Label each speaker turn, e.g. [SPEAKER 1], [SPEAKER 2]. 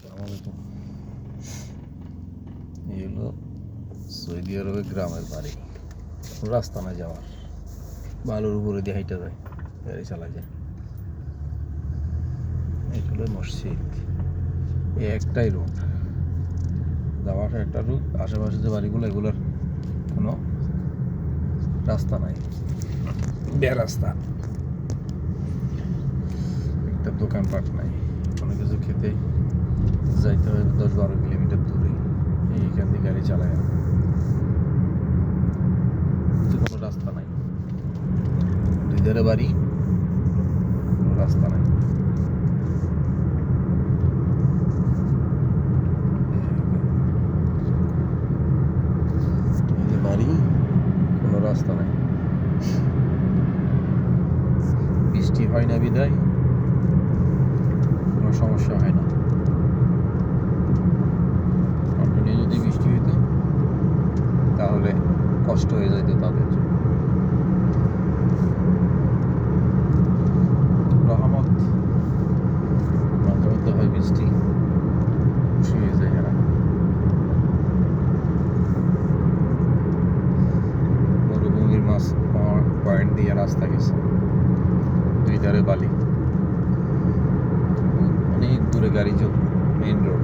[SPEAKER 1] আসসালামাইকুম। এই হলো সৌদি আরবের গ্রামের বাড়ি, রাস্তা না যাওয়ার, বালুর উপরে দিয়ে হাইটা যায়, গাড়ি চালা যায়। এই হলো মসজিদ, এই একটাই রুট যাওয়া আসা, একটা রুট। আশেপাশে যে বাড়িগুলো এগুলোর কোনো রাস্তা নাই, বেরাস্তা, একটা দোকানপাট নাই, কোনো কিছু খেতে যাইতে হয় 10-12 কিলোমিটার দূরে। এইখান দিয়ে গাড়ি চালায় না, কোনো রাস্তা নাই, দুই ধারে বাড়ি, কোনো রাস্তা নাই। এই যে বাড়ি, কোনো রাস্তা নাই। বৃষ্টি হয় না বিদায় কোনো সমস্যা হয় না। কন্টিনিউ যদি বৃষ্টি হইতো তাহলে কষ্ট হয়ে যেত তাদের জন্য। রহমত, মাঝে মধ্যে হয় বৃষ্টি, খুশি হয়ে যায় এরা। মরুভূমির মাছ পয়েন্ট দিয়ে রাস্তা গেছে, দুই ধারে বালি, অনেক দূরে গাড়ি চলবে, মেইন রোড।